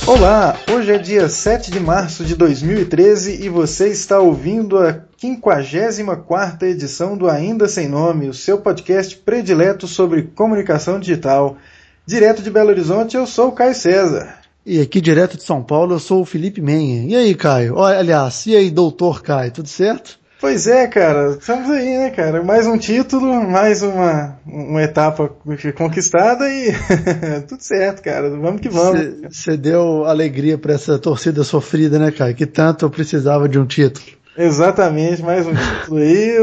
Olá, hoje é dia 7 de março de 2013 e você está ouvindo a 54ª edição do Ainda Sem Nome, o seu podcast predileto sobre comunicação digital. Direto de Belo Horizonte, eu sou o Caio César. E aqui direto de São Paulo, eu sou o Felipe Menha. E aí, Caio? Aliás, e aí, doutor Caio, tudo certo? Pois é, cara, estamos aí, né, cara? Mais um título, mais uma etapa conquistada e tudo certo, cara. Vamos que vamos. Você deu alegria para essa torcida sofrida, né, Caio? Que tanto eu precisava de um título. Exatamente, mais um título aí.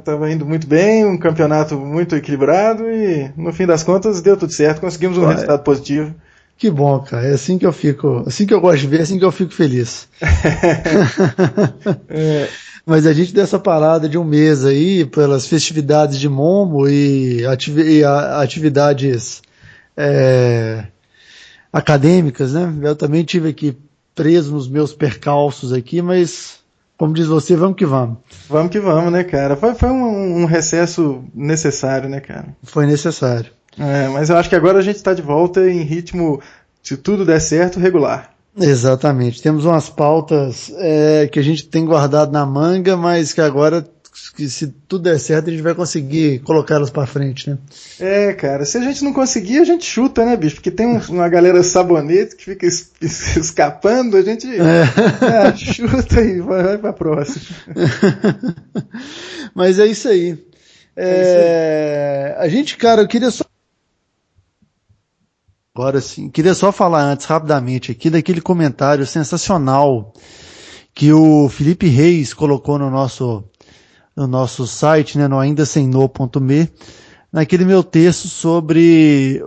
Tava indo muito bem, um campeonato muito equilibrado e, no fim das contas, deu tudo certo. Conseguimos um resultado positivo. Que bom, cara. É assim que eu fico, assim que eu gosto de ver, assim que eu fico feliz. Mas a gente deu essa parada de um mês aí, pelas festividades de Momo e atividades acadêmicas, né? Eu também tive aqui preso nos meus percalços aqui, mas, como diz você, vamos que vamos. Vamos que vamos, né, cara? Foi um recesso necessário, né, cara? Foi necessário. Mas eu acho que agora a gente está de volta em ritmo, se tudo der certo, regular. Exatamente. Temos umas pautas que a gente tem guardado na manga, mas que agora, se tudo der certo, a gente vai conseguir colocá-las para frente, né? Cara, se a gente não conseguir, a gente chuta, né, bicho? Porque tem uma galera sabonete que fica escapando, a gente chuta e vai pra próxima. Mas é isso aí. A gente, cara, eu queria só... Agora sim, queria só falar antes, rapidamente, aqui daquele comentário sensacional que o Felipe Reis colocou no nosso site, né, no aindasemno.me, naquele meu texto sobre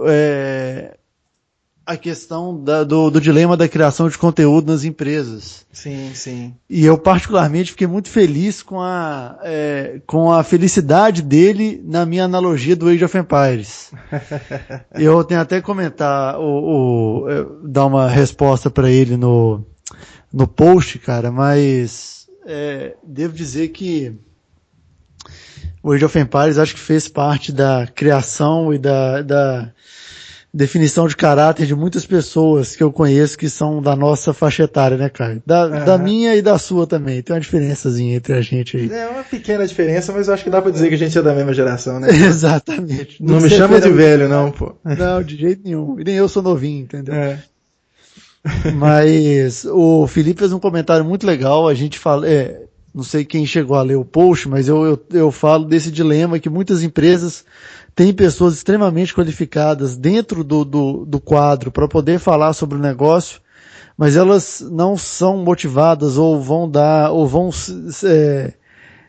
a questão do dilema da criação de conteúdo nas empresas. Sim, sim. E eu particularmente fiquei muito feliz com a felicidade dele na minha analogia do Age of Empires. Eu tenho até que comentar, dar uma resposta para ele no post, cara, mas devo dizer que o Age of Empires acho que fez parte da criação e da definição de caráter de muitas pessoas que eu conheço que são da nossa faixa etária, né, Caio? Da minha e da sua também. Tem uma diferençazinha entre a gente aí. É uma pequena diferença, mas eu acho que dá pra dizer que a gente é da mesma geração, né? Exatamente. Não me chama de velho, não, pô. Não, de jeito nenhum. E nem eu sou novinho, entendeu? Mas o Felipe fez um comentário muito legal. A gente fala... não sei quem chegou a ler o post, mas eu falo desse dilema que muitas empresas têm pessoas extremamente qualificadas dentro do quadro para poder falar sobre o negócio, mas elas não são motivadas ou vão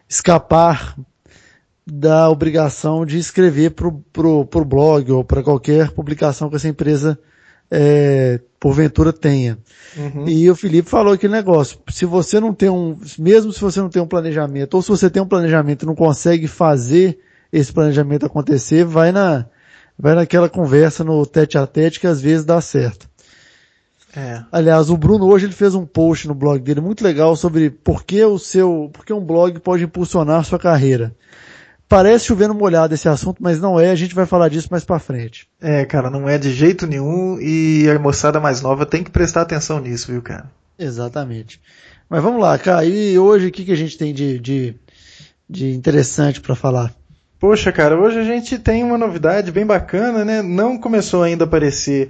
escapar da obrigação de escrever pro blog ou para qualquer publicação que essa empresa porventura tenha. Uhum. E o Felipe falou aquele negócio, mesmo se você não tem um planejamento, ou se você tem um planejamento e não consegue fazer esse planejamento acontecer, vai naquela conversa no tete-a-tete que às vezes dá certo. Aliás, o Bruno hoje ele fez um post no blog dele muito legal sobre por que um blog pode impulsionar sua carreira. Parece chovendo molhado esse assunto, mas não é, a gente vai falar disso mais pra frente. Cara, não é de jeito nenhum e a moçada mais nova tem que prestar atenção nisso, viu, cara? Exatamente. Mas vamos lá, cara, e hoje o que a gente tem de interessante pra falar? Poxa, cara, hoje a gente tem uma novidade bem bacana, né? Não começou ainda a aparecer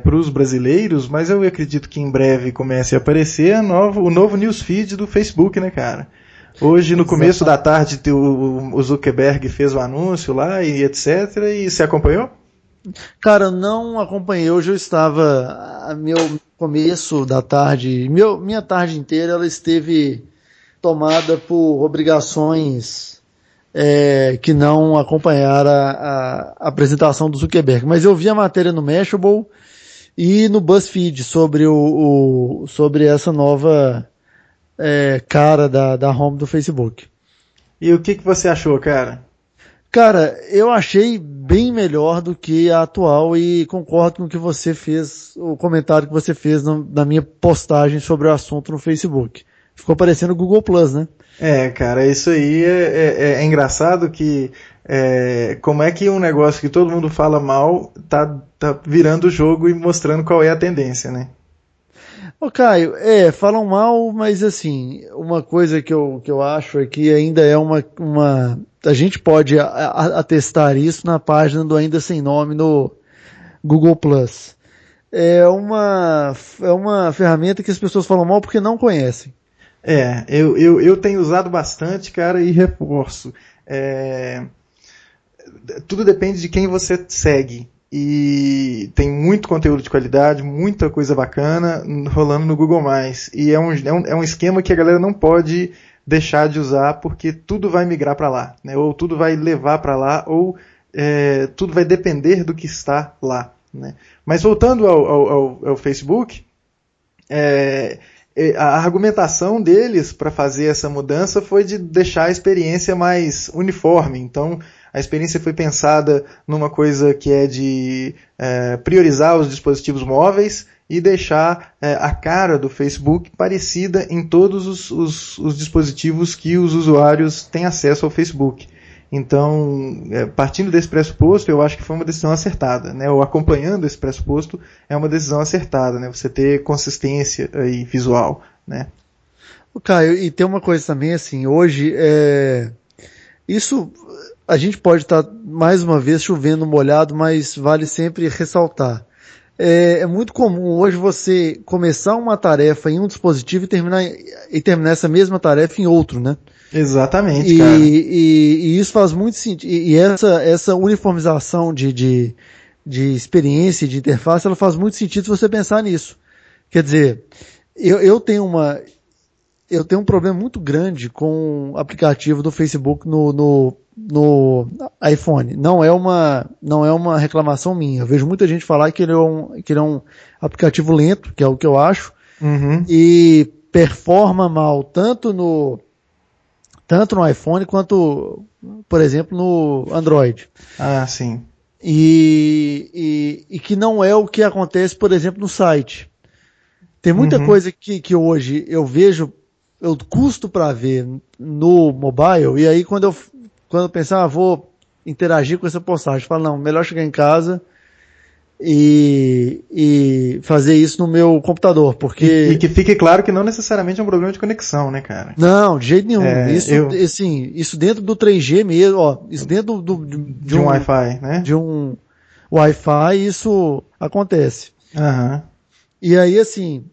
para os brasileiros, mas eu acredito que em breve comece a aparecer o novo newsfeed do Facebook, né, cara? Hoje, no começo da tarde, o Zuckerberg fez o anúncio lá e etc. E você acompanhou? Cara, eu não acompanhei. Hoje eu estava... Meu começo da tarde... Minha tarde inteira, ela esteve tomada por obrigações que não acompanharam a apresentação do Zuckerberg. Mas eu vi a matéria no Mashable e no BuzzFeed sobre essa nova... cara da home do Facebook. E o que você achou, cara? Cara, eu achei bem melhor do que a atual e concordo com o que você fez, o comentário que você fez na minha postagem sobre o assunto no Facebook. Ficou parecendo o Google Plus, né? Cara, isso aí é engraçado que como é que um negócio que todo mundo fala mal tá virando o jogo e mostrando qual é a tendência, né? Ô Caio, falam mal, mas assim, uma coisa que eu acho é que ainda é a gente pode atestar isso na página do Ainda Sem Nome no Google Plus. É uma ferramenta que as pessoas falam mal porque não conhecem. Eu tenho usado bastante, cara, e reforço. Tudo depende de quem você segue. E tem muito conteúdo de qualidade, muita coisa bacana rolando no Google+. E é um esquema que a galera não pode deixar de usar, porque tudo vai migrar para lá, né? Ou tudo vai levar para lá, ou tudo vai depender do que está lá, né? Mas voltando ao Facebook, a argumentação deles para fazer essa mudança foi de deixar a experiência mais uniforme. Então, a experiência foi pensada numa coisa que é de priorizar os dispositivos móveis e deixar a cara do Facebook parecida em todos os dispositivos que os usuários têm acesso ao Facebook. Então, partindo desse pressuposto, eu acho que foi uma decisão acertada, né? Ou acompanhando esse pressuposto, é uma decisão acertada, né? Você ter consistência aí visual, né? Caio, e tem uma coisa também, assim, hoje, isso a gente pode estar, mais uma vez, chovendo molhado, mas vale sempre ressaltar. É muito comum hoje você começar uma tarefa em um dispositivo e terminar essa mesma tarefa em outro, né? Exatamente, cara. E isso faz muito sentido. E essa uniformização de experiência e de interface, ela faz muito sentido se você pensar nisso. Quer dizer, eu tenho um problema muito grande com o aplicativo do Facebook no iPhone. Não é uma reclamação minha. Eu vejo muita gente falar que ele é um aplicativo lento, que é o que eu acho, e performa mal tanto no iPhone quanto, por exemplo, no Android. Ah, sim. E que não é o que acontece, por exemplo, no site. Tem muita coisa que hoje eu vejo, eu custo para ver no mobile, e aí quando eu pensar, vou interagir com essa postagem, falo, não, melhor chegar em casa e fazer isso no meu computador, porque... E que fique claro que não necessariamente é um problema de conexão, né, cara? Não, de jeito nenhum. Isso dentro do 3G mesmo, ó, isso dentro de um Wi-Fi, né? De um Wi-Fi, isso acontece. E aí, assim,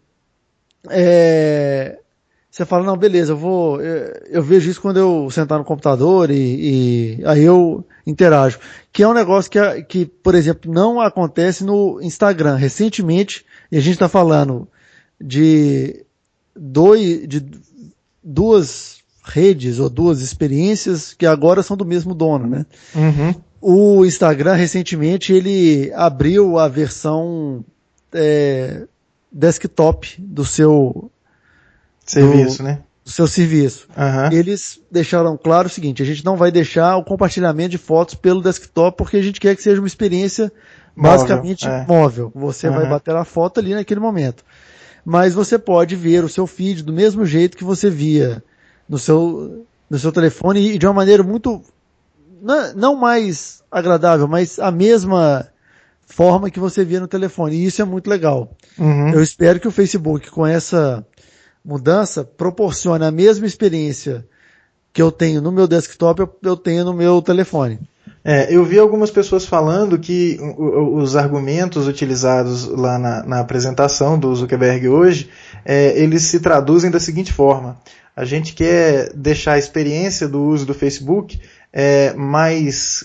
você fala, não, beleza, eu vejo isso quando eu sentar no computador e aí eu interajo. Que é um negócio que, por exemplo, não acontece no Instagram. Recentemente, e a gente está falando de duas redes ou duas experiências que agora são do mesmo dono, né? O Instagram, recentemente, ele abriu a versão desktop do seu serviço, né? Do seu serviço. Eles deixaram claro o seguinte, a gente não vai deixar o compartilhamento de fotos pelo desktop porque a gente quer que seja uma experiência basicamente móvel. Você vai bater a foto ali naquele momento. Mas você pode ver o seu feed do mesmo jeito que você via no seu telefone e de uma maneira muito, não mais agradável, mas a mesma forma que você via no telefone. E isso é muito legal. Eu espero que o Facebook, com essa mudança, proporcione a mesma experiência que eu tenho no meu desktop, eu tenho no meu telefone. Eu vi algumas pessoas falando que os argumentos utilizados lá na apresentação do Zuckerberg hoje, eles se traduzem da seguinte forma: a gente quer deixar a experiência do uso do Facebook mais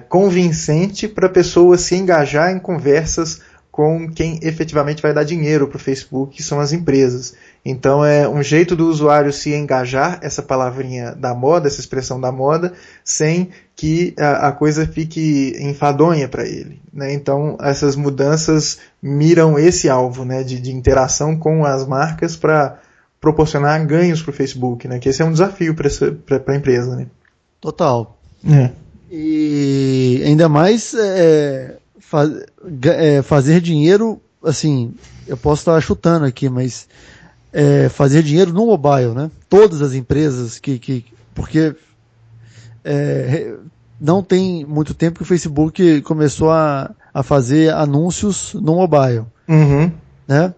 convincente para a pessoa se engajar em conversas com quem efetivamente vai dar dinheiro para o Facebook, que são as empresas. Então é um jeito do usuário se engajar, essa palavrinha da moda, essa expressão da moda, sem que a coisa fique enfadonha para ele, né? Então essas mudanças miram esse alvo, né, de interação com as marcas para proporcionar ganhos para o Facebook, né? Que esse é um desafio para a empresa, né? Total. E ainda mais fazer dinheiro, assim, eu posso estar chutando aqui, mas fazer dinheiro no mobile, né? Todas as empresas porque não tem muito tempo que o Facebook começou a fazer anúncios no mobile, né?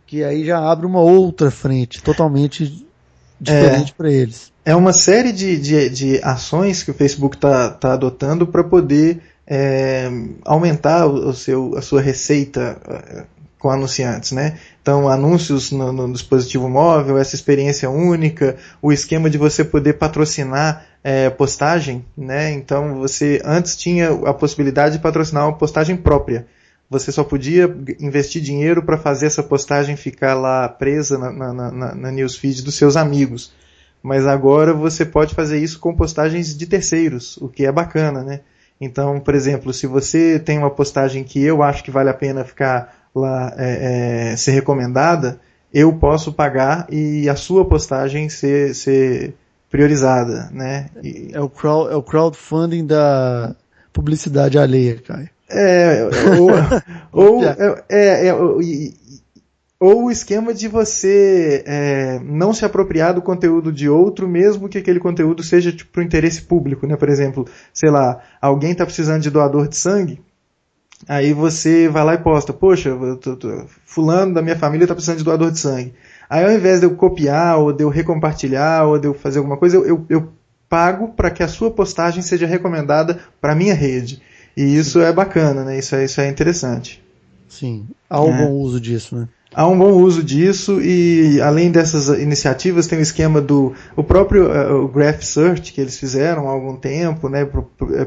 Que aí já abre uma outra frente, totalmente diferente para eles. É uma série de ações que o Facebook tá adotando para poder aumentar a sua receita com anunciantes, né? Então, anúncios no dispositivo móvel, essa experiência única, o esquema de você poder patrocinar postagem, né? Então, você antes tinha a possibilidade de patrocinar uma postagem própria. Você só podia investir dinheiro para fazer essa postagem ficar lá presa na newsfeed dos seus amigos. Mas agora você pode fazer isso com postagens de terceiros, o que é bacana, né? Então, por exemplo, se você tem uma postagem que eu acho que vale a pena ficar lá, ser recomendada, eu posso pagar e a sua postagem ser priorizada, né? É o crowdfunding da publicidade alheia, Caio. Ou o esquema de você não se apropriar do conteúdo de outro, mesmo que aquele conteúdo seja para o interesse público, né? Por exemplo, sei lá, alguém está precisando de doador de sangue, aí você vai lá e posta, poxa, fulano da minha família está precisando de doador de sangue. Aí ao invés de eu copiar, ou de eu recompartilhar, ou de eu fazer alguma coisa, eu pago para que a sua postagem seja recomendada para a minha rede. E isso é bacana, né? Isso é interessante. Sim, há um bom uso disso, né? Há um bom uso disso e além dessas iniciativas tem o esquema o próprio o Graph Search que eles fizeram há algum tempo, né,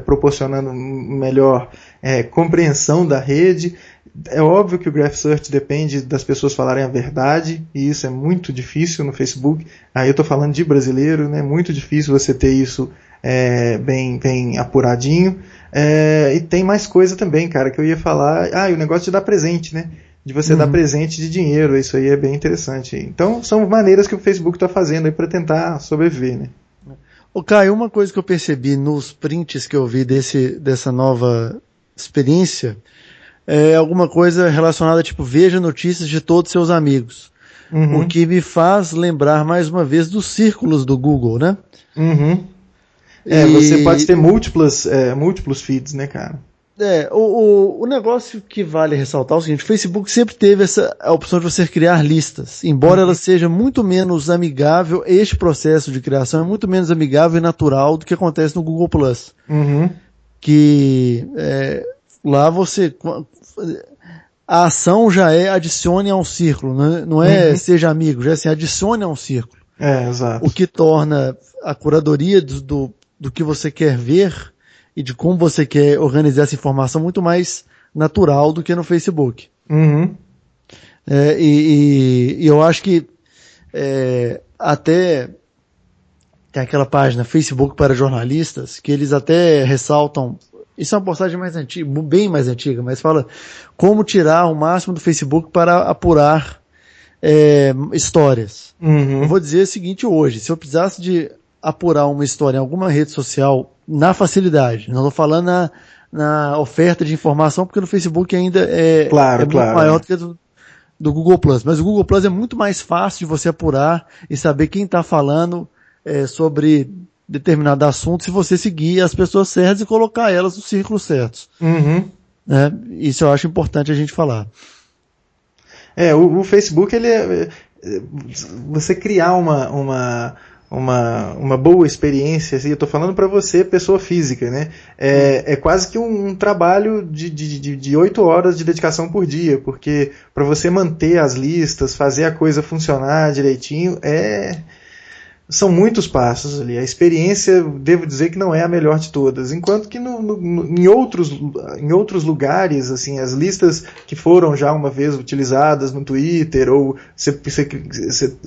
proporcionando melhor compreensão da rede. É óbvio que o Graph Search depende das pessoas falarem a verdade e isso é muito difícil no Facebook. Aí eu estou falando de brasileiro, né, muito difícil você ter isso bem apuradinho. E tem mais coisa também, cara, que eu ia falar. E o negócio de dar presente, né? De você dar presente de dinheiro, isso aí é bem interessante. Então, são maneiras que o Facebook está fazendo aí para tentar sobreviver, né? Caio, uma coisa que eu percebi nos prints que eu vi dessa nova experiência é alguma coisa relacionada, tipo, veja notícias de todos os seus amigos. O que me faz lembrar, mais uma vez, dos círculos do Google, né? Você pode ter múltiplos feeds, né, cara? O negócio que vale ressaltar é o seguinte: o Facebook sempre teve a opção de você criar listas, embora ela seja muito menos amigável, este processo de criação é muito menos amigável e natural do que acontece no Google+. Que lá a ação já adicione a um círculo, não é seja amigo, já é assim, adicione a um círculo. Exato. O que torna a curadoria do que você quer ver e de como você quer organizar essa informação muito mais natural do que no Facebook. E eu acho que até tem aquela página Facebook para jornalistas que eles até ressaltam, isso é uma postagem mais antiga, bem mais antiga, mas fala como tirar o máximo do Facebook para apurar histórias. Eu vou dizer o seguinte hoje, se eu precisasse de apurar uma história em alguma rede social na facilidade, não estou falando na oferta de informação, porque no Facebook ainda é muito maior do que do Google+, mas o Google+ é muito mais fácil de você apurar e saber quem está falando sobre determinado assunto se você seguir as pessoas certas e colocar elas nos círculos certos. Isso eu acho importante a gente falar. O Facebook, você criar uma boa experiência, assim, eu estou falando para você, pessoa física, né? É quase que um trabalho de 8 horas de dedicação por dia, porque para você manter as listas, fazer a coisa funcionar direitinho, são muitos passos ali. A experiência, devo dizer que não é a melhor de todas. Enquanto que em outros lugares, assim, as listas que foram já uma vez utilizadas no Twitter, ou você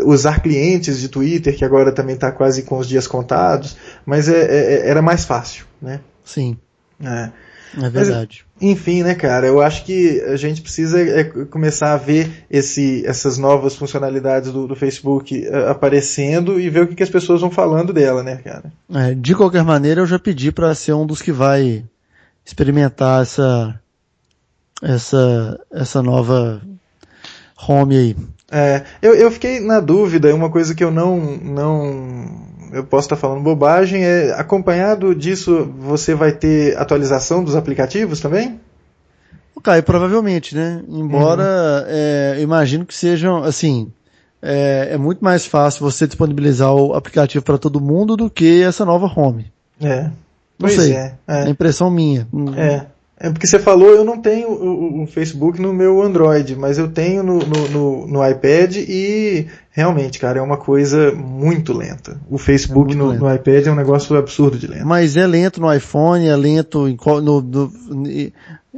usar clientes de Twitter, que agora também está quase com os dias contados, mas era mais fácil, né? Sim. É verdade. Mas, enfim, né, cara, eu acho que a gente precisa começar a ver essas novas funcionalidades do Facebook aparecendo e ver o que as pessoas vão falando dela, né, cara? De qualquer maneira, eu já pedi para ser um dos que vai experimentar essa nova home aí. Eu fiquei na dúvida, uma coisa que eu eu posso estar falando bobagem, acompanhado disso, você vai ter atualização dos aplicativos também? Caio, provavelmente, né? Embora eu imagino que sejam, assim, é muito mais fácil você disponibilizar o aplicativo para todo mundo do que essa nova home. Não sei, é impressão minha. É porque você falou, eu não tenho o Facebook no meu Android, mas eu tenho no iPad e realmente, cara, é uma coisa muito lenta. O Facebook no iPad é um negócio absurdo de lento. Mas é lento no iPhone, é lento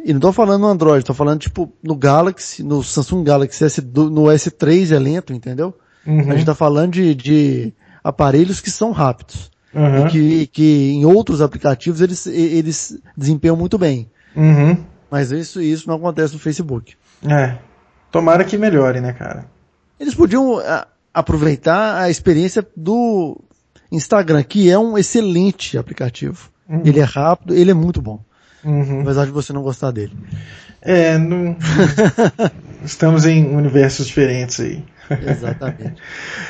e não tô falando no Android, tô falando tipo no Galaxy, no Samsung Galaxy no S3 é lento, entendeu? A gente tá falando de aparelhos que são rápidos. E que em outros aplicativos eles desempenham muito bem. Mas isso não acontece no Facebook. Tomara que melhore, né, cara? Eles podiam aproveitar a experiência do Instagram, que é um excelente aplicativo. Ele é rápido, ele é muito bom. Apesar de você não gostar dele. Estamos em universos diferentes aí. Exatamente.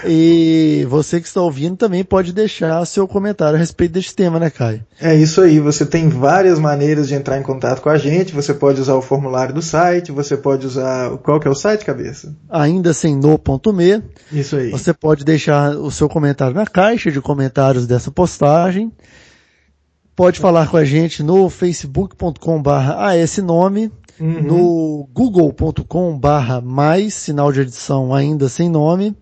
E você que está ouvindo também pode deixar seu comentário a respeito deste tema, né, Caio? É isso aí, você tem várias maneiras de entrar em contato com a gente, você pode usar o formulário do site, você pode usar... Qual que é o site, cabeça? Aindasemno.me. Isso aí. Você pode deixar o seu comentário na caixa de comentários dessa postagem. Pode falar com a gente no facebook.com/asnome, no google.com/mais, sinal de edição ainda sem nome.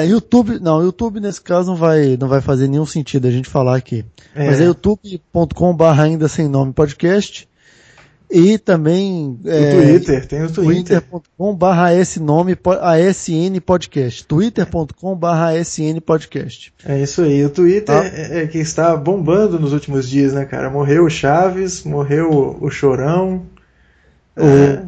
YouTube nesse caso não vai fazer nenhum sentido a gente falar aqui. Mas é youtube.com/ainda sem nome podcast. E também tem o Twitter. twitter.com/asn podcast. twitter.com/asn podcast. É isso aí. O Twitter que está bombando nos últimos dias, né, cara? Morreu o Chaves, morreu o Chorão.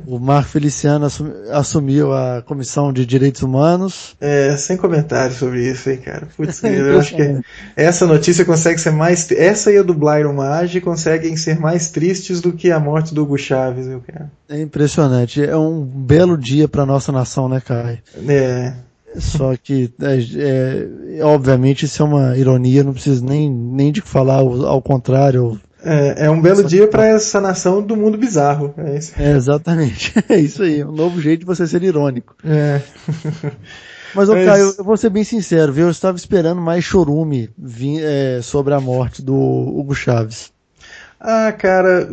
O Marco Feliciano assumiu a Comissão de Direitos Humanos. Sem comentários sobre isso, hein, cara. Putz, eu acho que essa notícia consegue ser mais... Essa e a do Blairo Maggi conseguem ser mais tristes do que a morte do Hugo Chávez, viu, cara? É impressionante. É um belo dia para nossa nação, né, Caio? Só que, obviamente, isso é uma ironia, não preciso nem de falar ao contrário. É um belo dia para essa nação do mundo bizarro. Exatamente. É isso aí. Um novo jeito de você ser irônico. Mas, Caio, eu vou ser bem sincero, viu? Eu estava esperando mais chorume sobre a morte do Hugo Chávez. Cara,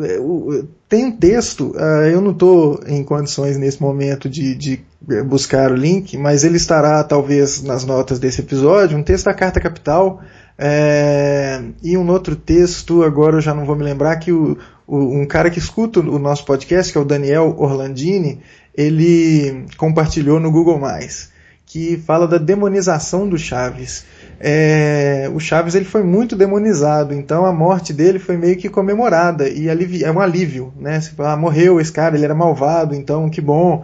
tem um texto, eu não estou em condições nesse momento de buscar o link, mas ele estará talvez nas notas desse episódio, um texto da Carta Capital, e um outro texto, agora eu já não vou me lembrar, que um cara que escuta o nosso podcast, que é o Daniel Orlandini, ele compartilhou no Google+, que fala da demonização do Chaves. O Chaves ele foi muito demonizado, então a morte dele foi meio que comemorada, e é um alívio, né? Você fala, morreu esse cara, ele era malvado, então que bom.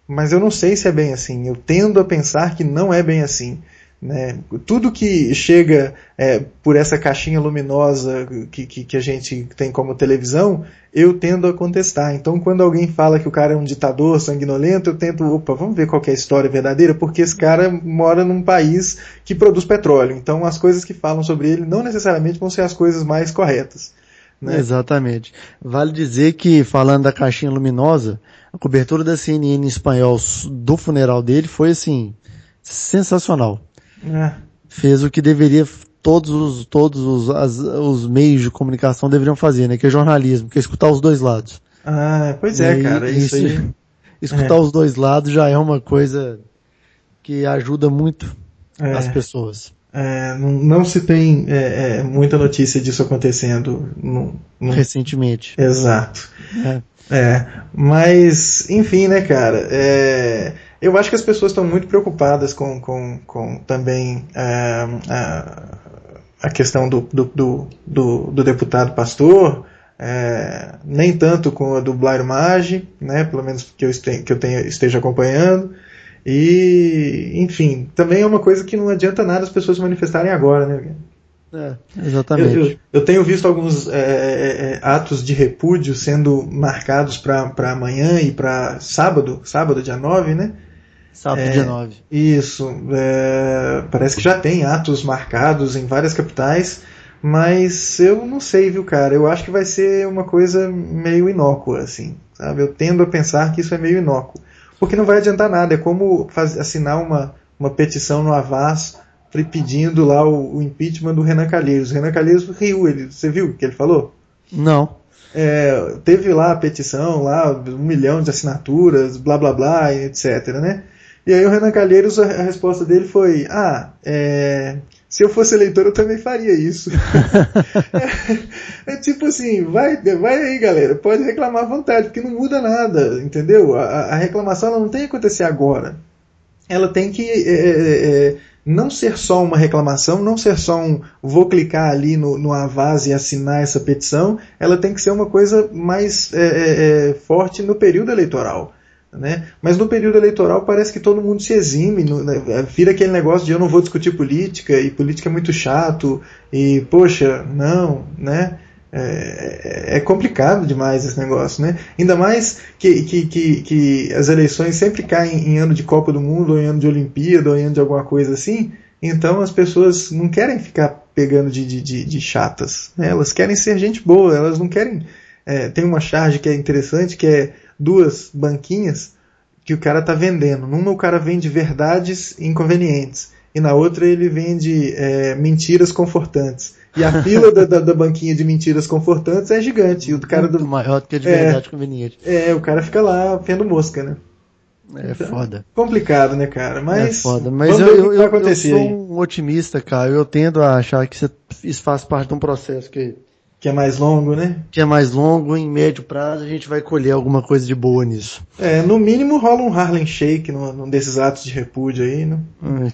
Mas eu não sei se é bem assim, eu tendo a pensar que não é bem assim. Né? Tudo que chega por essa caixinha luminosa que a gente tem como televisão, eu tendo a contestar. Então, quando alguém fala que o cara é um ditador sanguinolento, eu tento, vamos ver qual que é a história verdadeira, porque esse cara mora num país que produz petróleo. Então, as coisas que falam sobre ele não necessariamente vão ser as coisas mais corretas. Né? Exatamente. Vale dizer que, falando da caixinha luminosa, a cobertura da CNN em espanhol do funeral dele foi, assim, sensacional. Fez o que deveria todos os meios de comunicação deveriam fazer, né? Que é jornalismo, que é escutar os dois lados. Pois cara, isso aí. Escutar os dois lados já é uma coisa que ajuda muito as pessoas. Não se tem muita notícia disso acontecendo recentemente. Exato. Mas, enfim, né, cara? Eu acho que as pessoas estão muito preocupadas com também a questão do deputado pastor, nem tanto com a do Blairo Maggi, né, pelo menos que eu esteja acompanhando. E, enfim, também é uma coisa que não adianta nada as pessoas se manifestarem agora, né? Exatamente. Eu tenho visto alguns atos de repúdio sendo marcados para amanhã e para sábado, dia 9, né? Sábado, dia 9. Isso. Parece que já tem atos marcados em várias capitais, mas eu não sei, viu, cara? Eu acho que vai ser uma coisa meio inócua, assim, sabe? Eu tendo a pensar que isso é meio inócuo. Porque não vai adiantar nada. É como assinar uma petição no Avaz pedindo lá o impeachment do Renan Calheiros. O Renan Calheiros riu. Você viu o que ele falou? Não. Teve lá a petição, lá 1 milhão de assinaturas, blá blá blá, etc, né? E aí o Renan Calheiros, a resposta dele foi: se eu fosse eleitor eu também faria isso. Tipo assim, vai aí, galera, pode reclamar à vontade, porque não muda nada, entendeu? A reclamação ela não tem que acontecer agora. Ela tem que não ser só uma reclamação, não ser só vou clicar ali no Avaz e assinar essa petição, ela tem que ser uma coisa mais forte no período eleitoral. Né? Mas no período eleitoral parece que todo mundo se exime, vira aquele negócio de eu não vou discutir política, e política é muito chato, e poxa, não, né? É complicado demais esse negócio, né? Ainda mais que as eleições sempre caem em ano de Copa do Mundo, ou em ano de Olimpíada, ou em ano de alguma coisa assim, então as pessoas não querem ficar pegando de chatas, né? Elas querem ser gente boa, elas não querem... tem uma charge que é interessante, que é 2 banquinhas que o cara está vendendo. Numa o cara vende verdades inconvenientes, e na outra ele vende mentiras confortantes. E a fila da banquinha de mentiras confortantes é gigante. E o cara muito maior do que a de verdade conveniente. O cara fica lá vendo mosca, né? Então, foda. Complicado, né, cara? Mas, foda. Mas eu sou um otimista, cara. Eu tendo a achar que isso faz parte de um processo que é mais longo, né? Que é mais longo, em médio prazo a gente vai colher alguma coisa de boa nisso. No mínimo rola um Harlem Shake num desses atos de repúdio aí, né?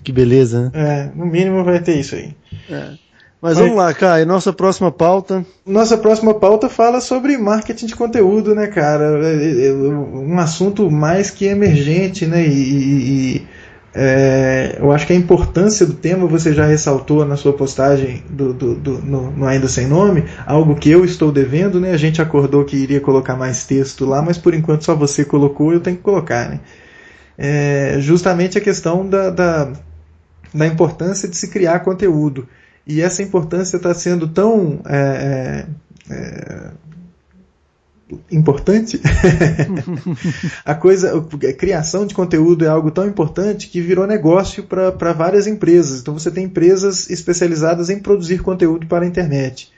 Que beleza, né? No mínimo vai ter isso aí. Mas vamos lá, Caio, nossa próxima pauta. Nossa próxima pauta fala sobre marketing de conteúdo, né, cara? Um assunto mais que emergente, né? Eu acho que a importância do tema você já ressaltou na sua postagem no Ainda Sem Nome, algo que eu estou devendo, né? A gente acordou que iria colocar mais texto lá, mas por enquanto só você colocou, eu tenho que colocar, né? Justamente a questão da importância de se criar conteúdo. E essa importância está sendo tão importante. A criação de conteúdo é algo tão importante que virou negócio para várias empresas. Então você tem empresas especializadas em produzir conteúdo para a internet.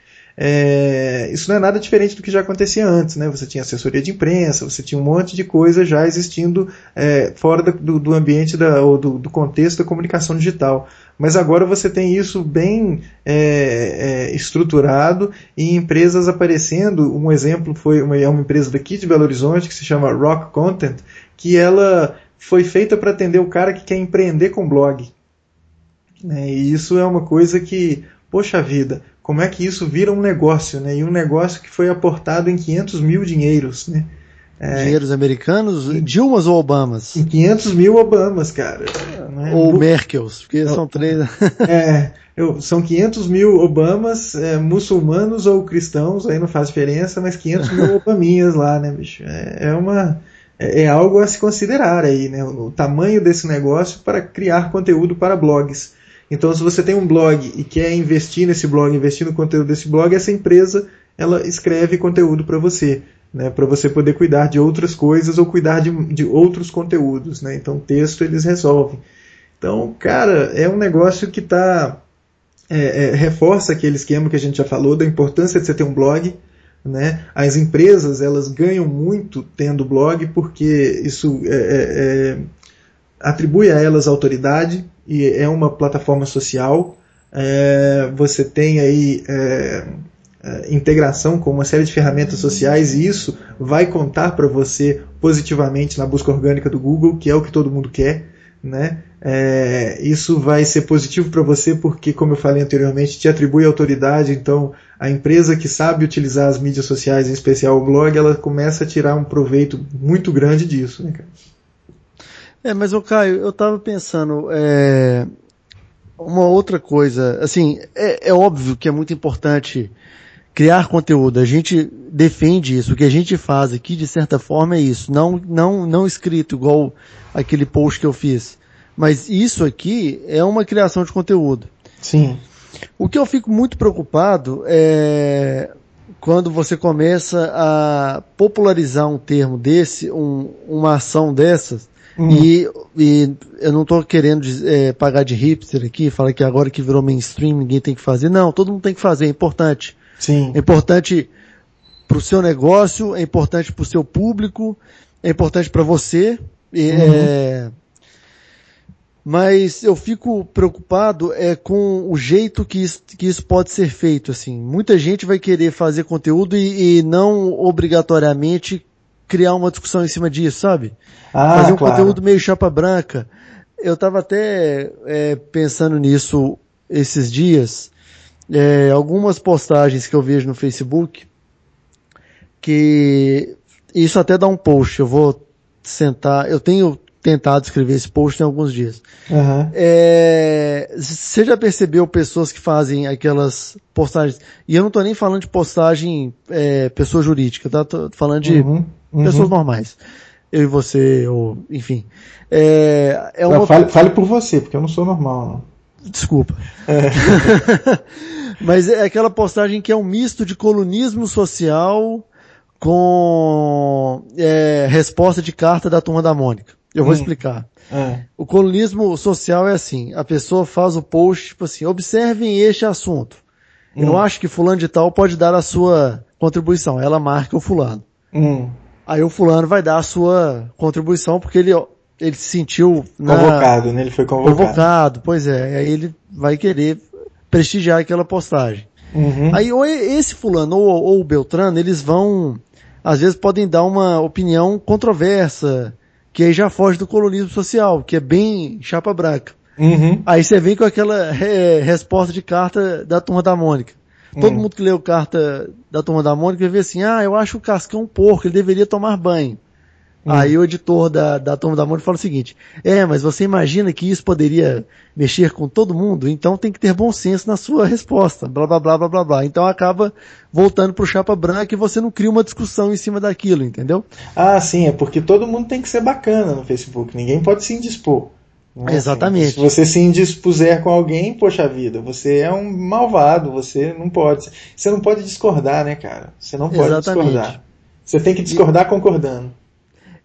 Isso não é nada diferente do que já acontecia antes, né? Você tinha assessoria de imprensa, você tinha um monte de coisa já existindo fora do ambiente ou do contexto da comunicação digital. Mas agora você tem isso bem estruturado e empresas aparecendo. Um exemplo é uma empresa daqui de Belo Horizonte que se chama Rock Content, que ela foi feita para atender o cara que quer empreender com blog. E isso é uma coisa que, poxa vida, como é que isso vira um negócio, né? E um negócio que foi aportado em 500 mil dinheiros, né? Dinheiros americanos? Dilmas ou Obamas? Em 500 mil Obamas, cara. Né? Ou Merkels, porque são 3. São 500 mil Obamas, muçulmanos ou cristãos, aí não faz diferença, mas 500 mil Obaminhas lá, né, bicho? É algo a se considerar aí, né? O tamanho desse negócio para criar conteúdo para blogs. Então, se você tem um blog e quer investir nesse blog, investir no conteúdo desse blog, essa empresa ela escreve conteúdo para você, né, para você poder cuidar de outras coisas ou cuidar de outros conteúdos, né? Então, texto eles resolvem. Então, cara, é um negócio que reforça aquele esquema que a gente já falou da importância de você ter um blog, né? As empresas elas ganham muito tendo blog porque isso atribui a elas autoridade e é uma plataforma social. Você tem aí integração com uma série de ferramentas sociais e isso vai contar para você positivamente na busca orgânica do Google, que é o que todo mundo quer, né? Isso vai ser positivo para você porque, como eu falei anteriormente, te atribui autoridade. Então a empresa que sabe utilizar as mídias sociais, em especial o blog, ela começa a tirar um proveito muito grande disso, né, cara? Mas, Caio, eu estava pensando uma outra coisa, assim, é óbvio que é muito importante criar conteúdo. A gente defende isso. O que a gente faz aqui, de certa forma, é isso. Não escrito, igual aquele post que eu fiz. Mas isso aqui é uma criação de conteúdo. Sim. O que eu fico muito preocupado é quando você começa a popularizar um termo desse, uma ação dessas, e eu não estou querendo pagar de hipster aqui, falar que agora que virou mainstream ninguém tem que fazer. Não, todo mundo tem que fazer, é importante. Sim. É importante para o seu negócio, é importante para o seu público, é importante para você. Mas eu fico preocupado com o jeito que isso pode ser feito. Assim, muita gente vai querer fazer conteúdo e não obrigatoriamente criar uma discussão em cima disso, sabe? Fazer um conteúdo meio chapa branca. Eu estava até pensando nisso esses dias. Algumas postagens que eu vejo no Facebook, que isso até dá um post. Eu vou sentar, eu tenho tentado escrever esse post em alguns dias. Uhum. Você já percebeu pessoas que fazem aquelas postagens, e eu não estou nem falando de postagem pessoa jurídica, tá? Tô falando de pessoas normais. Eu e você, ou enfim. Fale por você, porque eu não sou normal, não. Desculpa. Mas é aquela postagem que é um misto de colunismo social com resposta de carta da Turma da Mônica. Eu vou explicar. O colunismo social é assim, a pessoa faz o post, tipo assim, observem este assunto. Eu acho que fulano de tal pode dar a sua contribuição. Ela marca o fulano. Aí o fulano vai dar a sua contribuição porque ele se sentiu convocado, né? Ele foi convocado. Pois é. Aí ele vai querer prestigiar aquela postagem. Aí ou esse fulano ou o Beltrano, eles vão, às vezes podem dar uma opinião controversa, que aí já foge do colonismo social, que é bem chapa branca. Aí você vem com aquela resposta de carta da Turma da Mônica. Todo mundo que leu carta da Turma da Mônica vai ver assim, eu acho o Cascão um porco, ele deveria tomar banho. Aí o editor da Turma da Mônica fala o seguinte, mas você imagina que isso poderia mexer com todo mundo? Então tem que ter bom senso na sua resposta, blá blá blá blá blá blá. Então acaba voltando pro chapa branca e você não cria uma discussão em cima daquilo, entendeu? Sim, é porque todo mundo tem que ser bacana no Facebook, ninguém pode se indispor. Exatamente. Se você se indispuser com alguém, poxa vida, você é um malvado, você não pode discordar, né, cara? Você não pode discordar. Você tem que discordar concordando.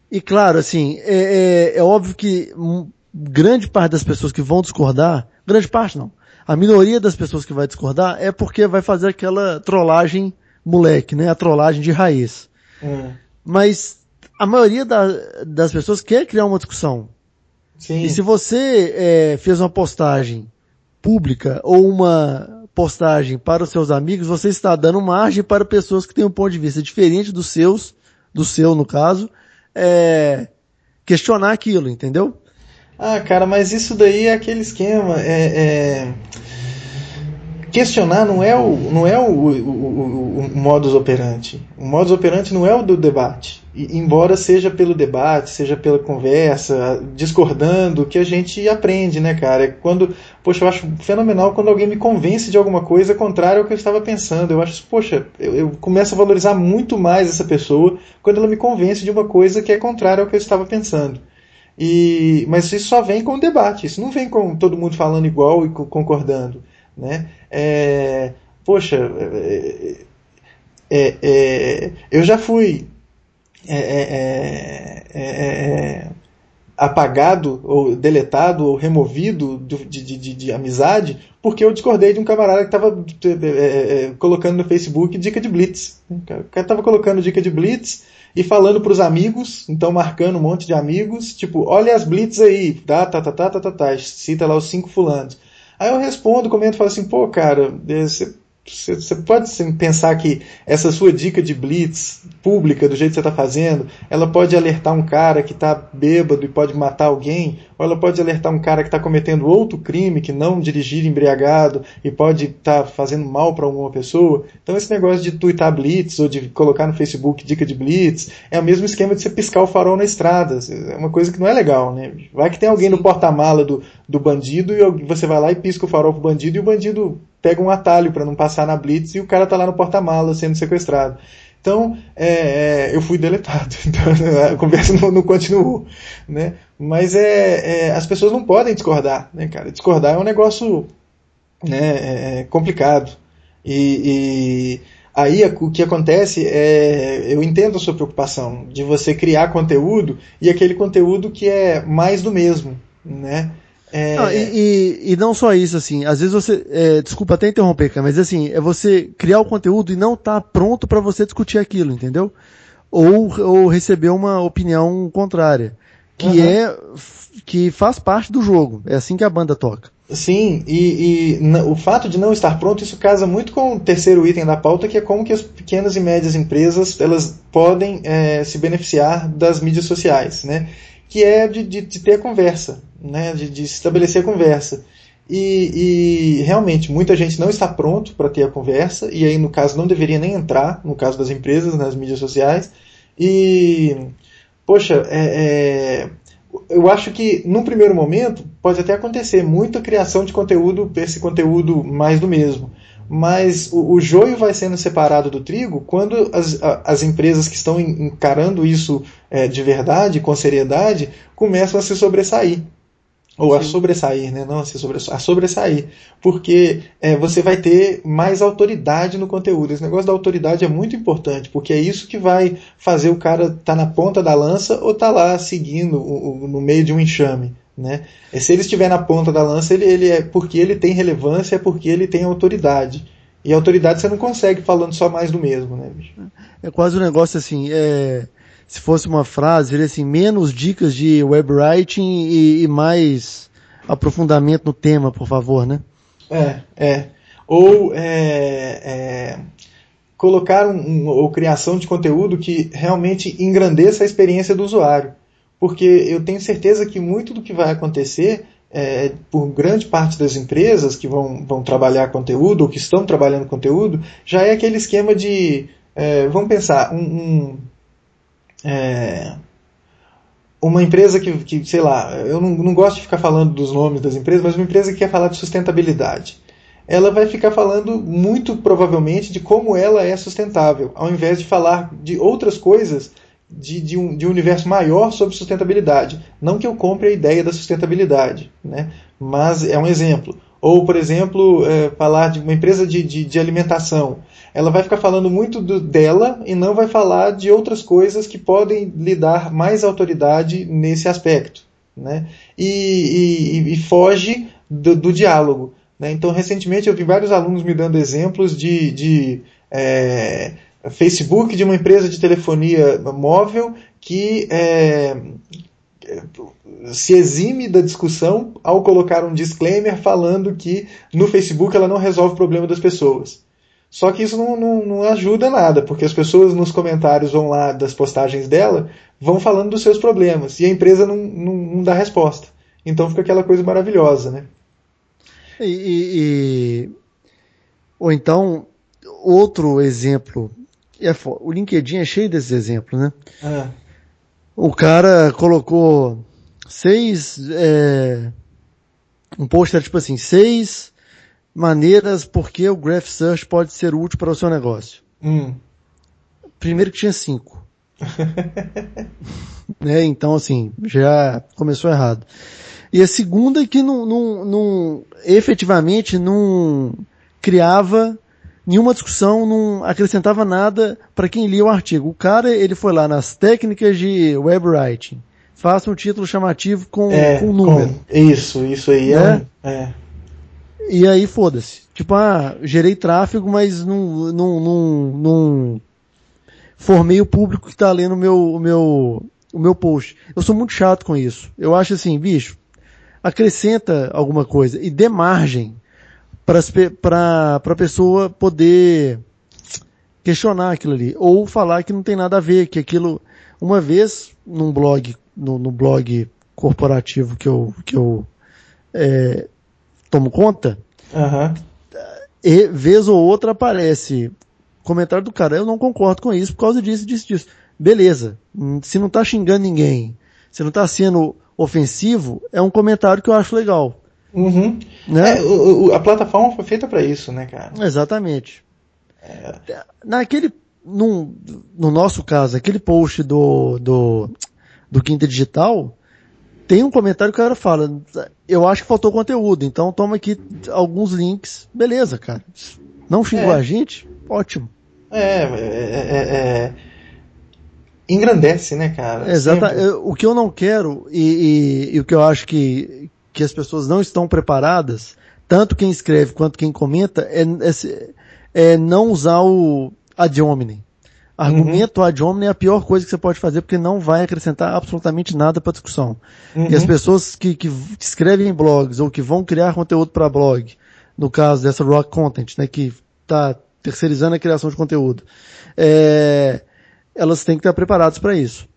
E claro, assim, é óbvio que grande parte das pessoas que vão discordar, grande parte não, a minoria das pessoas que vai discordar é porque vai fazer aquela trollagem moleque, né, a trollagem de raiz. Mas a maioria das pessoas quer criar uma discussão. Sim. E se você fez uma postagem pública ou uma postagem para os seus amigos, você está dando margem para pessoas que têm um ponto de vista diferente do seu no caso, questionar aquilo, entendeu? Cara, mas isso daí é aquele esquema. Questionar não é o modus operandi. O modus operandi não é o do debate. Embora seja pelo debate, seja pela conversa, discordando, que a gente aprende, né, cara? Eu acho fenomenal quando alguém me convence de alguma coisa contrária ao que eu estava pensando. Eu acho, eu começo a valorizar muito mais essa pessoa quando ela me convence de uma coisa que é contrária ao que eu estava pensando. Mas isso só vem com o debate, isso não vem com todo mundo falando igual e concordando, né? Eu já fui apagado ou deletado ou removido de amizade porque eu discordei de um camarada que estava colocando no Facebook dica de blitz. O cara estava colocando dica de blitz e falando para os amigos, então marcando um monte de amigos, tipo, olha as blitz aí, cita lá os 5 fulanos. Aí eu respondo, comento, falo assim, pô, cara, você pode pensar que essa sua dica de blitz pública, do jeito que você está fazendo, ela pode alertar um cara que está bêbado e pode matar alguém, ou ela pode alertar um cara que está cometendo outro crime, que não dirigir embriagado e pode estar fazendo mal para alguma pessoa. Então esse negócio de tweetar blitz ou de colocar no Facebook dica de blitz é o mesmo esquema de você piscar o farol na estrada. É uma coisa que não é legal, né? Vai que tem alguém no porta-mala do bandido e você vai lá e pisca o farol pro bandido e o bandido pega um atalho para não passar na blitz e o cara tá lá no porta-mala sendo sequestrado. Então, eu fui deletado, então a conversa não continuou, né? Mas as pessoas não podem discordar, né, cara? Discordar é um negócio, né, complicado. E aí o que acontece eu entendo a sua preocupação de você criar conteúdo e aquele conteúdo que é mais do mesmo, né? Não, e não só isso, assim, às vezes você, desculpa até interromper, cara, mas assim, é você criar o conteúdo e não estar pronto para você discutir aquilo, entendeu? Ou receber uma opinião contrária, que faz parte do jogo, é assim que a banda toca. Sim, o fato de não estar pronto, isso casa muito com o terceiro item da pauta, que é como que as pequenas e médias empresas elas podem se beneficiar das mídias sociais, né? Que é de ter a conversa, né? De estabelecer a conversa. E realmente, muita gente não está pronto para ter a conversa, e aí, no caso, não deveria nem entrar, no caso das empresas, nas mídias sociais. E, poxa, eu acho que, num primeiro momento, pode até acontecer muita criação de conteúdo, esse conteúdo mais do mesmo. Mas o joio vai sendo separado do trigo quando as empresas que estão encarando isso de verdade, com seriedade, começam a se sobressair. Ou a sobressair, né? Não a se sobressair, a sobressair. Porque você vai ter mais autoridade no conteúdo. Esse negócio da autoridade é muito importante, porque é isso que vai fazer o cara estar na ponta da lança ou estar lá seguindo no meio de um enxame. Né? Se ele estiver na ponta da lança, ele é porque ele tem relevância, é porque ele tem autoridade. E a autoridade você não consegue falando só mais do mesmo, né, bicho? É quase um negócio assim, se fosse uma frase, seria assim, menos dicas de web writing e mais aprofundamento no tema, por favor, né? Ou colocar ou criação de conteúdo que realmente engrandeça a experiência do usuário. Porque eu tenho certeza que muito do que vai acontecer, por grande parte das empresas que vão trabalhar conteúdo, ou que estão trabalhando conteúdo, já é aquele esquema de, vamos pensar, uma empresa que, sei lá, eu não gosto de ficar falando dos nomes das empresas, mas uma empresa que quer falar de sustentabilidade. Ela vai ficar falando muito provavelmente de como ela é sustentável, ao invés de falar de outras coisas de um universo maior sobre sustentabilidade. Não que eu compre a ideia da sustentabilidade, né? Mas é um exemplo. Ou, por exemplo, falar de uma empresa de alimentação. Ela vai ficar falando muito dela e não vai falar de outras coisas que podem lhe dar mais autoridade nesse aspecto, né? E foge do diálogo. Né? Então, recentemente, eu vi vários alunos me dando exemplos de Facebook, de uma empresa de telefonia móvel que se exime da discussão ao colocar um disclaimer falando que no Facebook ela não resolve o problema das pessoas. Só que isso não ajuda nada, porque as pessoas nos comentários vão lá das postagens dela, vão falando dos seus problemas, e a empresa não dá resposta. Então fica aquela coisa maravilhosa, né? Ou então, outro exemplo, o LinkedIn é cheio desses exemplos, né? O cara colocou um post era tipo assim, 6 maneiras porque o Graph Search pode ser útil para o seu negócio. Primeiro que tinha 5. Né? Então, assim, já começou errado. E a segunda é que efetivamente não criava nenhuma discussão, não acrescentava nada para quem lia o artigo. O cara, ele foi lá nas técnicas de web writing, faça um título chamativo com número. Isso aí E aí, foda-se. Tipo, gerei tráfego, mas não formei o público que está lendo o meu post. Eu sou muito chato com isso. Eu acho assim, bicho, acrescenta alguma coisa e dê margem para a pessoa poder questionar aquilo ali. Ou falar que não tem nada a ver, que aquilo... Uma vez, num blog, no blog corporativo que eu tomo conta, e vez ou outra aparece comentário do cara, eu não concordo com isso por causa disso. Beleza, se não tá xingando ninguém, se não tá sendo ofensivo, é um comentário que eu acho legal. Uhum. Né? A plataforma foi feita para isso, né, cara? Exatamente. No nosso caso, aquele post do Quinta Digital, tem um comentário que o cara fala, eu acho que faltou conteúdo, então toma aqui alguns links. Beleza, cara. Não xingou a gente? Ótimo. Engrandece, né, cara? Exato. Sempre. O que eu não quero e o que eu acho que as pessoas não estão preparadas, tanto quem escreve quanto quem comenta, é não usar o ad hominem. Argumento ad hominem é a pior coisa que você pode fazer porque não vai acrescentar absolutamente nada para a discussão. E as pessoas que escrevem blogs ou que vão criar conteúdo para blog, no caso dessa Rock Content, né, que está terceirizando a criação de conteúdo, elas têm que estar preparadas para isso.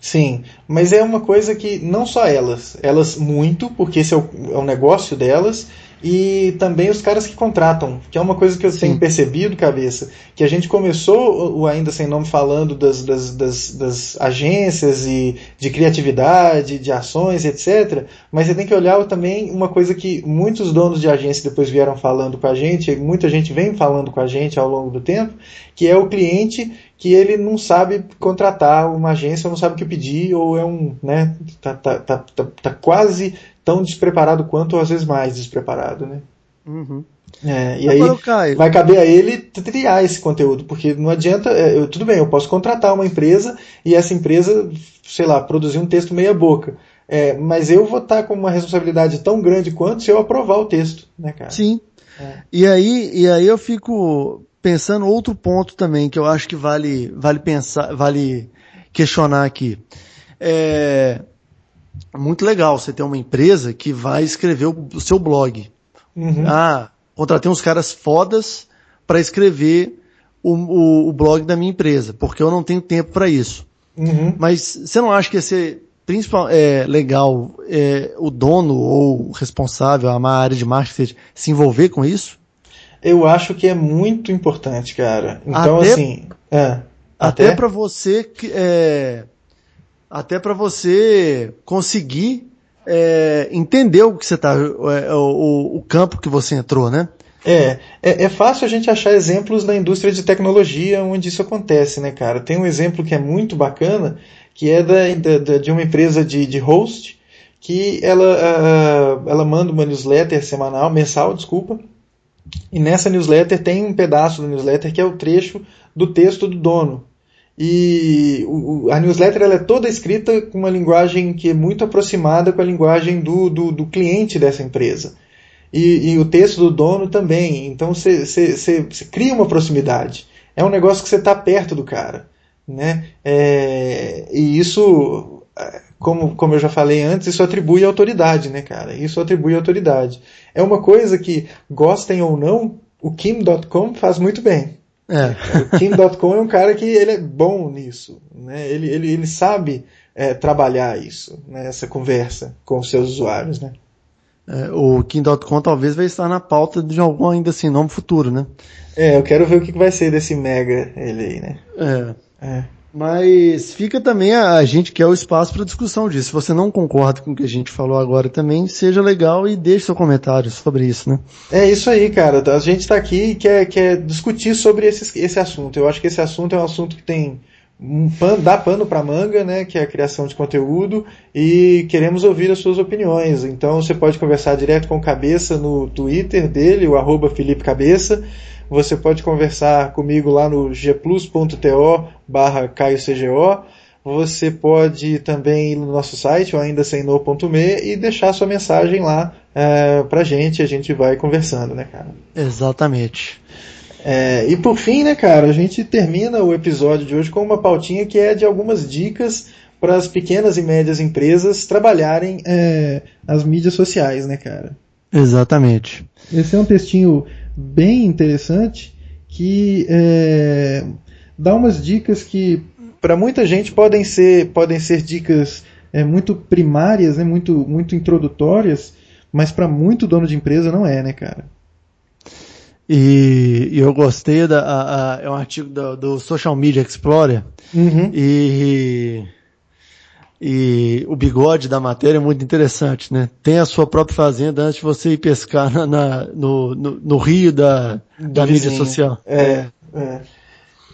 Sim, mas é uma coisa que não só elas muito, porque esse é o negócio delas, e também os caras que contratam, que é uma coisa que eu tenho percebido, cabeça, que a gente começou o Ainda Sem Nome falando das agências e de criatividade, de ações, etc. Mas você tem que olhar também uma coisa que muitos donos de agência depois vieram falando com a gente, muita gente vem falando com a gente ao longo do tempo, que é o cliente que ele não sabe contratar uma agência, não sabe o que pedir, ou é né, tá quase tão despreparado quanto, ou às vezes mais despreparado, né? Uhum. E agora, aí vai caber a ele triar esse conteúdo, porque não adianta, tudo bem, eu posso contratar uma empresa e essa empresa, sei lá, produzir um texto meia boca, mas eu vou estar com uma responsabilidade tão grande quanto se eu aprovar o texto, né, cara? Sim. E aí eu fico pensando outro ponto também que eu acho que vale pensar, vale questionar aqui. É muito legal você ter uma empresa que vai escrever o seu blog. Contratei uns caras fodas para escrever o blog da minha empresa, porque eu não tenho tempo para isso. Mas você não acha que ia ser legal o dono ou o responsável, a área de marketing, se envolver com isso? Eu acho que é muito importante, cara. Então, assim... Até para você... até para você conseguir entender o que você tá, o campo que você entrou, né? É fácil a gente achar exemplos na indústria de tecnologia onde isso acontece, né, cara? Tem um exemplo que é muito bacana, que é de uma empresa de host, que ela manda uma newsletter mensal, e nessa newsletter tem um pedaço da newsletter que é o trecho do texto do dono. E a newsletter ela é toda escrita com uma linguagem que é muito aproximada com a linguagem do cliente dessa empresa. E o texto do dono também. Então você cria uma proximidade. É um negócio que você está perto do cara. Né? E isso, como eu já falei antes, isso atribui autoridade, né, cara? Isso atribui autoridade. É uma coisa que, gostem ou não, o Kim.com faz muito bem. O Kim.com é um cara que ele é bom nisso, né? Ele sabe trabalhar isso, né? Essa conversa com os seus usuários, né? O Kim.com talvez vai estar na pauta de algum ainda assim nome futuro, né? Eu quero ver o que vai ser desse mega ele aí, né? Mas fica também a gente quer o espaço para discussão disso. Se você não concorda com o que a gente falou agora também, seja legal e deixe seu comentário sobre isso, né? É isso aí, cara. A gente está aqui e quer discutir sobre esse assunto. Eu acho que esse assunto é um assunto que tem dá pano para manga, né? Que é a criação de conteúdo, e queremos ouvir as suas opiniões. Então você pode conversar direto com o Cabeça no Twitter dele, o @FelipeCabeça. Você pode conversar comigo lá no gplus.to/CaioCGO. Você pode também ir no nosso site, o aindasemno.me, e deixar sua mensagem lá pra gente. A gente vai conversando, né, cara? Exatamente. E por fim, né, cara, a gente termina o episódio de hoje com uma pautinha que é de algumas dicas para as pequenas e médias empresas trabalharem as mídias sociais, né, cara? Exatamente. Esse é um textinho bem interessante que dá umas dicas que para muita gente podem ser dicas muito primárias, né, muito introdutórias, mas para muito dono de empresa não é, né, cara? E eu gostei é um artigo do Social Media Explorer. Uhum. E E o bigode da matéria é muito interessante, né? Tem a sua própria fazenda antes de você ir pescar no rio da mídia social.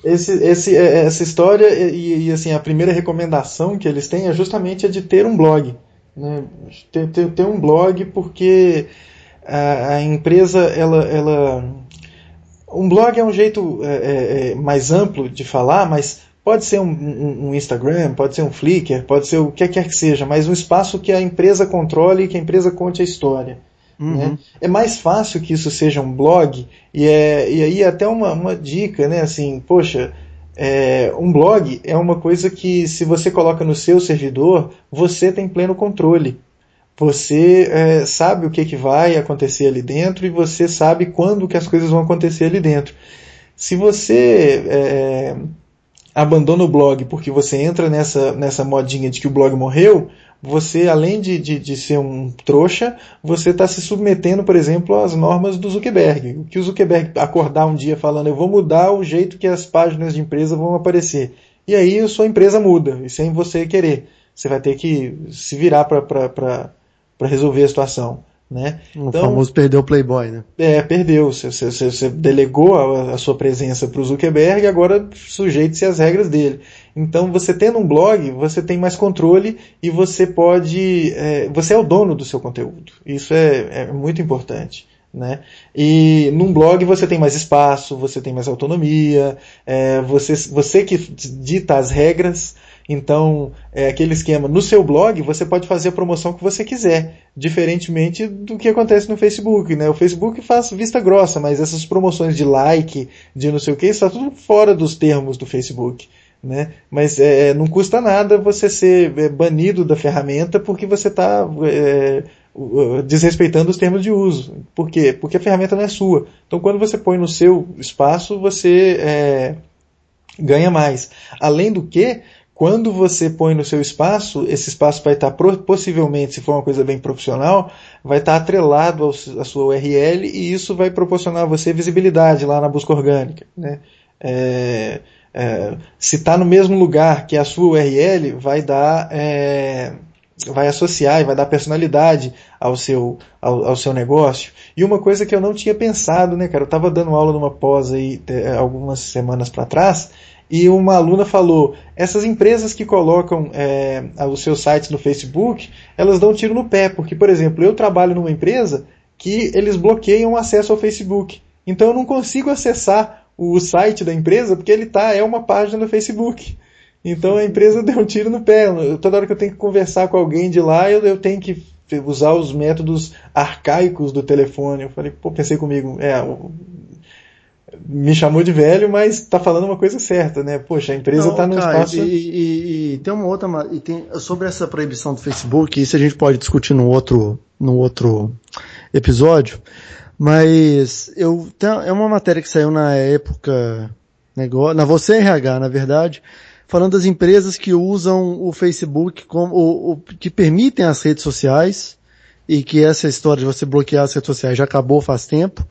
Essa história e assim, a primeira recomendação que eles têm é justamente a de ter um blog, né? Ter um blog, porque a empresa, um blog é um jeito mais amplo de falar, mas pode ser um Instagram, pode ser um Flickr, pode ser o que quer que seja, mas um espaço que a empresa controle e que a empresa conte a história. Né? É mais fácil que isso seja um blog, e aí até uma dica, né? Assim, poxa, um blog é uma coisa que, se você coloca no seu servidor, você tem pleno controle. Você sabe o que vai acontecer ali dentro, e você sabe quando que as coisas vão acontecer ali dentro. Se você abandona o blog porque você entra nessa modinha de que o blog morreu, você, além de ser um trouxa, você está se submetendo, por exemplo, às normas do Zuckerberg. O que o Zuckerberg acordar um dia falando, eu vou mudar o jeito que as páginas de empresa vão aparecer. E aí a sua empresa muda, e sem você querer. Você vai ter que se virar para resolver a situação. Né? O famoso perdeu o Playboy, né? Perdeu. Você delegou a sua presença para o Zuckerberg, e agora sujeite-se às regras dele. Então, você tendo um blog, você tem mais controle e você pode... você é o dono do seu conteúdo. Isso é muito importante. Né? E num blog você tem mais espaço, você tem mais autonomia, você que dita as regras. Então, aquele esquema, no seu blog você pode fazer a promoção que você quiser, diferentemente do que acontece no Facebook, né? O Facebook faz vista grossa, mas essas promoções de like, de não sei o que, está tudo fora dos termos do Facebook, né? Mas não custa nada você ser banido da ferramenta porque você está desrespeitando os termos de uso. Por quê? Porque a ferramenta não é sua. Então, quando você põe no seu espaço, você ganha mais. Além do que, quando você põe no seu espaço, esse espaço vai estar possivelmente, se for uma coisa bem profissional, vai estar atrelado à sua URL, e isso vai proporcionar a você visibilidade lá na busca orgânica. Né? Se está no mesmo lugar que a sua URL, vai associar e vai dar personalidade ao seu negócio. E uma coisa que eu não tinha pensado, né, cara? Eu estava dando aula numa pós aí algumas semanas para trás, e uma aluna falou, essas empresas que colocam os seus sites no Facebook, elas dão um tiro no pé, porque, por exemplo, eu trabalho numa empresa que eles bloqueiam o acesso ao Facebook. Então eu não consigo acessar o site da empresa, porque ele é uma página no Facebook. Então a empresa deu um tiro no pé. Toda hora que eu tenho que conversar com alguém de lá, eu tenho que usar os métodos arcaicos do telefone. Eu falei, pensei comigo, me chamou de velho, mas está falando uma coisa certa, né? Poxa, a empresa está no espaço... E tem uma outra... sobre essa proibição do Facebook, isso a gente pode discutir no outro episódio, mas é uma matéria que saiu na época, na Você RH, na verdade, falando das empresas que usam o Facebook que permitem as redes sociais, e que essa história de você bloquear as redes sociais já acabou faz tempo,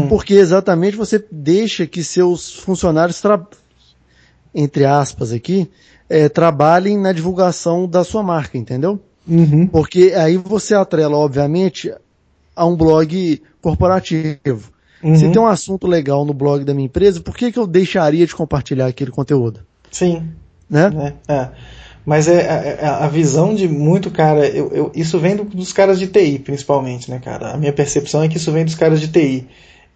porque exatamente você deixa que seus funcionários, entre aspas aqui, trabalhem na divulgação da sua marca, entendeu? Porque aí você atrela, obviamente, a um blog corporativo. Se tem um assunto legal no blog da minha empresa, por que eu deixaria de compartilhar aquele conteúdo? Sim. Né? Mas a visão de muito cara, isso vem dos caras de TI, principalmente, né, cara? A minha percepção é que isso vem dos caras de TI.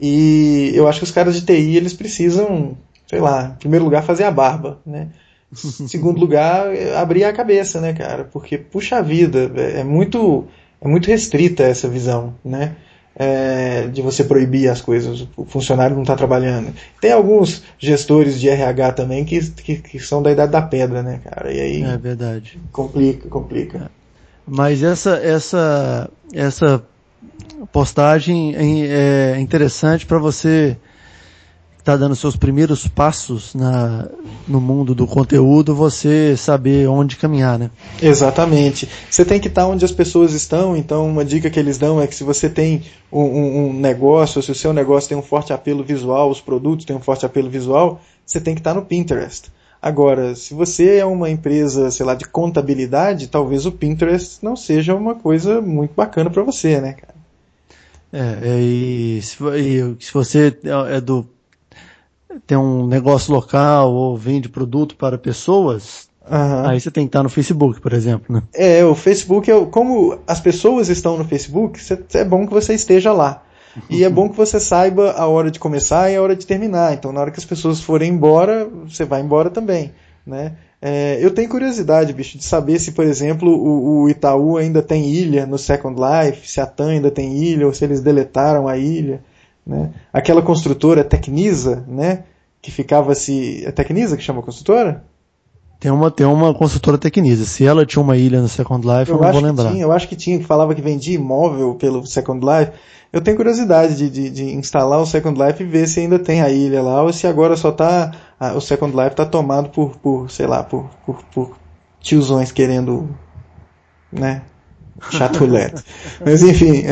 E eu acho que os caras de TI, eles precisam, sei lá, em primeiro lugar, fazer a barba, né? Em segundo lugar, abrir a cabeça, né, cara? Porque, puxa vida, é muito restrita essa visão, né? De você proibir as coisas, o funcionário não está trabalhando. Tem alguns gestores de RH também que são da idade da pedra, né, cara? E aí é verdade. Complica. Mas essa postagem é interessante para você que está dando seus primeiros passos no mundo do conteúdo, você saber onde caminhar, né? Exatamente. Você tem que estar onde as pessoas estão, então uma dica que eles dão é que se você tem um negócio, se o seu negócio tem um forte apelo visual, os produtos têm um forte apelo visual, você tem que estar no Pinterest. Agora, se você é uma empresa, sei lá, de contabilidade, talvez o Pinterest não seja uma coisa muito bacana para você, né, cara? E se você tem um negócio local ou vende produto para pessoas, aí você tem que estar no Facebook, por exemplo, né? O Facebook, como as pessoas estão no Facebook, é bom que você esteja lá. E é bom que você saiba a hora de começar e a hora de terminar. Então, na hora que as pessoas forem embora, você vai embora também, né? Eu tenho curiosidade, bicho, de saber se, por exemplo, o Itaú ainda tem ilha no Second Life, se a TAM ainda tem ilha, ou se eles deletaram a ilha, né? Aquela construtora Tecnisa, né? Que ficava se... É Tecnisa que chama a construtora? Tem uma consultora Tecnisa. Se ela tinha uma ilha no Second Life, eu não vou lembrar. Eu acho que tinha, que falava que vendia imóvel pelo Second Life. Eu tenho curiosidade de instalar o Second Life e ver se ainda tem a ilha lá, ou se agora só tá... o Second Life tá tomado por sei lá, por tiozões querendo, né, chatulete. Mas enfim,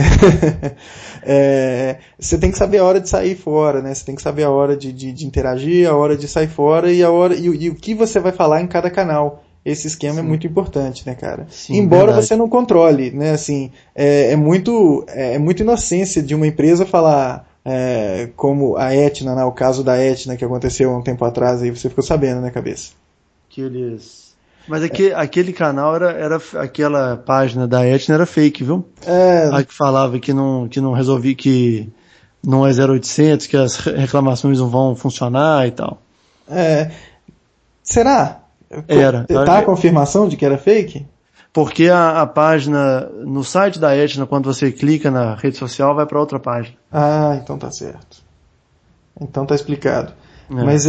você tem que saber a hora de sair fora, né? Você tem que saber a hora de interagir, a hora de sair fora e o que você vai falar em cada canal. Esse esquema é muito importante, né, cara? Sim, embora verdade. você não controle, né? Assim, é muito inocência de uma empresa falar, como a Etna, né, o caso da Etna que aconteceu há um tempo atrás, aí você ficou sabendo, né, cabeça? Mas aquele canal aquela página da Etna era fake, viu? A que falava que não resolvia, que não é 0800, que as reclamações não vão funcionar e tal. Será? Era. Tá a confirmação de que era fake? Porque a página, no site da Etna, quando você clica na rede social, vai para outra página. Ah, então tá certo. Então tá explicado. Mas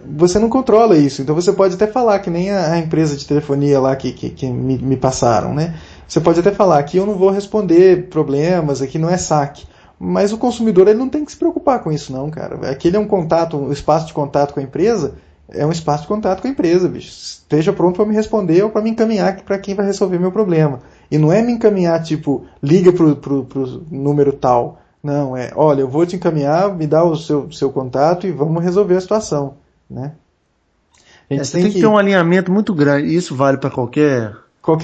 você não controla isso. Então você pode até falar, que nem a empresa de telefonia lá que me passaram, né? Você pode até falar que eu não vou responder problemas, aqui não é saque. Mas o consumidor, ele não tem que se preocupar com isso não, cara. Aquele é um espaço de contato com a empresa, é um espaço de contato com a empresa, bicho. Esteja pronto para me responder ou para me encaminhar para quem vai resolver meu problema. E não é me encaminhar, tipo, liga pro número tal. Não, olha, eu vou te encaminhar, me dá o seu contato e vamos resolver a situação, né? Você tem que ter um alinhamento muito grande. Isso vale para qualquer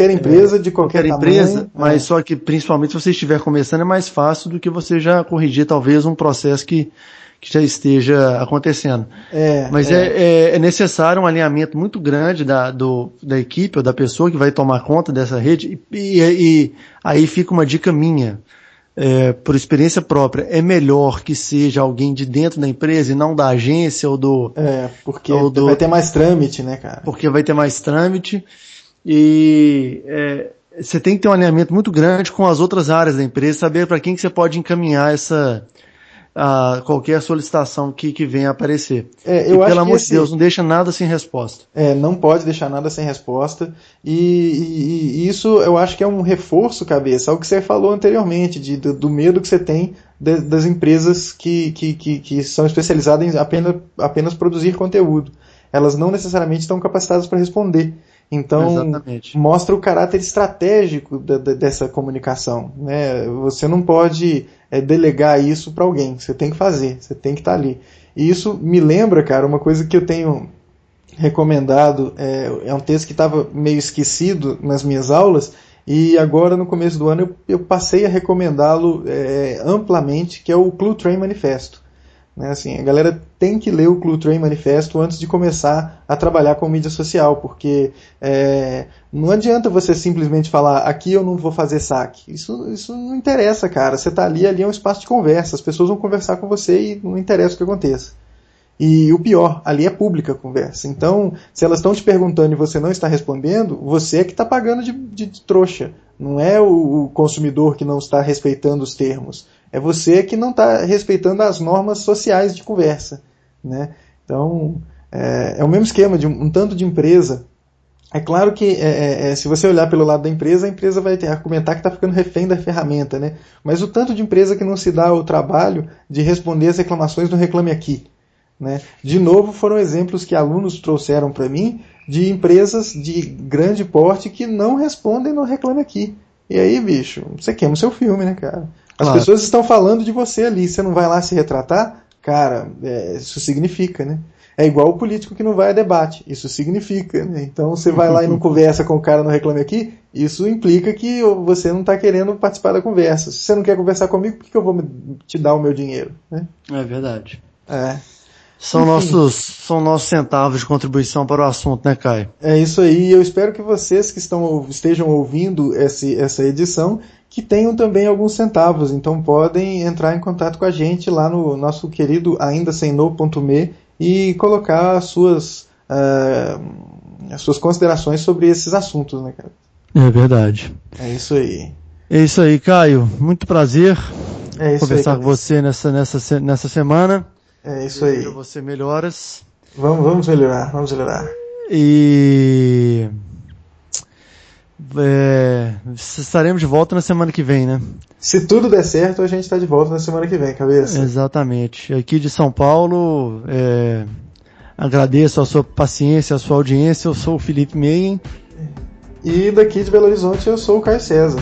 empresa, de qualquer empresa, tamanho, mas só que principalmente se você estiver começando é mais fácil do que você já corrigir talvez um processo que já esteja acontecendo. Mas é necessário um alinhamento muito grande da equipe ou da pessoa que vai tomar conta dessa rede e aí fica uma dica minha. Por experiência própria, é melhor que seja alguém de dentro da empresa e não da agência ou do... porque vai ter mais trâmite, né, cara? Porque vai ter mais trâmite e você tem que ter um alinhamento muito grande com as outras áreas da empresa, saber para quem que você pode encaminhar qualquer solicitação que venha a aparecer. Pelo amor de Deus, não deixa nada sem resposta. Não pode deixar nada sem resposta. E isso eu acho que é um reforço, cabeça, ao que você falou anteriormente, do medo que você tem das empresas que são especializadas em apenas produzir conteúdo. Elas não necessariamente estão capacitadas para responder. Então, exatamente, mostra o caráter estratégico dessa comunicação, né? Você não pode delegar isso para alguém, você tem que fazer, você tem que estar ali. E isso me lembra, cara, uma coisa que eu tenho recomendado, é um texto que estava meio esquecido nas minhas aulas, e agora no começo do ano eu passei a recomendá-lo amplamente, que é o Clue Train Manifesto. Né, assim, a galera tem que ler o Clue Train Manifesto antes de começar a trabalhar com mídia social, porque não adianta você simplesmente falar, aqui eu não vou fazer saque. Isso não interessa, cara. Você está ali é um espaço de conversa, as pessoas vão conversar com você e não interessa o que aconteça. E o pior, ali é pública a conversa. Então, se elas estão te perguntando e você não está respondendo, você é que está pagando de trouxa. Não é o consumidor que não está respeitando os termos. É você que não está respeitando as normas sociais de conversa, né? Então, é o mesmo esquema de um tanto de empresa. É claro que se você olhar pelo lado da empresa, a empresa vai argumentar que está ficando refém da ferramenta, né? Mas o tanto de empresa que não se dá o trabalho de responder as reclamações no Reclame Aqui, né? De novo, foram exemplos que alunos trouxeram para mim de empresas de grande porte que não respondem no Reclame Aqui. E aí, bicho, você queima o seu filme, né, cara? As pessoas estão falando de você ali, você não vai lá se retratar? Cara, isso significa, né? É igual o político que não vai a debate. Isso significa, né? Então você vai lá e não conversa com o cara no Reclame Aqui, isso implica que você não está querendo participar da conversa. Se você não quer conversar comigo, por que eu vou te dar o meu dinheiro? Né? É verdade. São nossos centavos de contribuição para o assunto, né, Caio? É isso aí. Eu espero que vocês que estejam ouvindo essa edição, que tenham também alguns centavos. Então podem entrar em contato com a gente lá no nosso querido aindasemno.me e colocar as suas considerações sobre esses assuntos, né, cara? É verdade. É isso aí. É isso aí, Caio. Muito prazer conversar aí, com você nessa semana. É isso aí. Desejo a você melhoras. Vamos melhorar. E estaremos de volta na semana que vem, né? Se tudo der certo, a gente está de volta na semana que vem, cabeça. Exatamente. Aqui de São Paulo, agradeço a sua paciência, a sua audiência. Eu sou o Felipe Meyen. E daqui de Belo Horizonte eu sou o Caio César.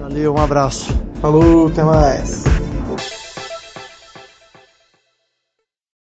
Valeu, um abraço. Falou, até mais.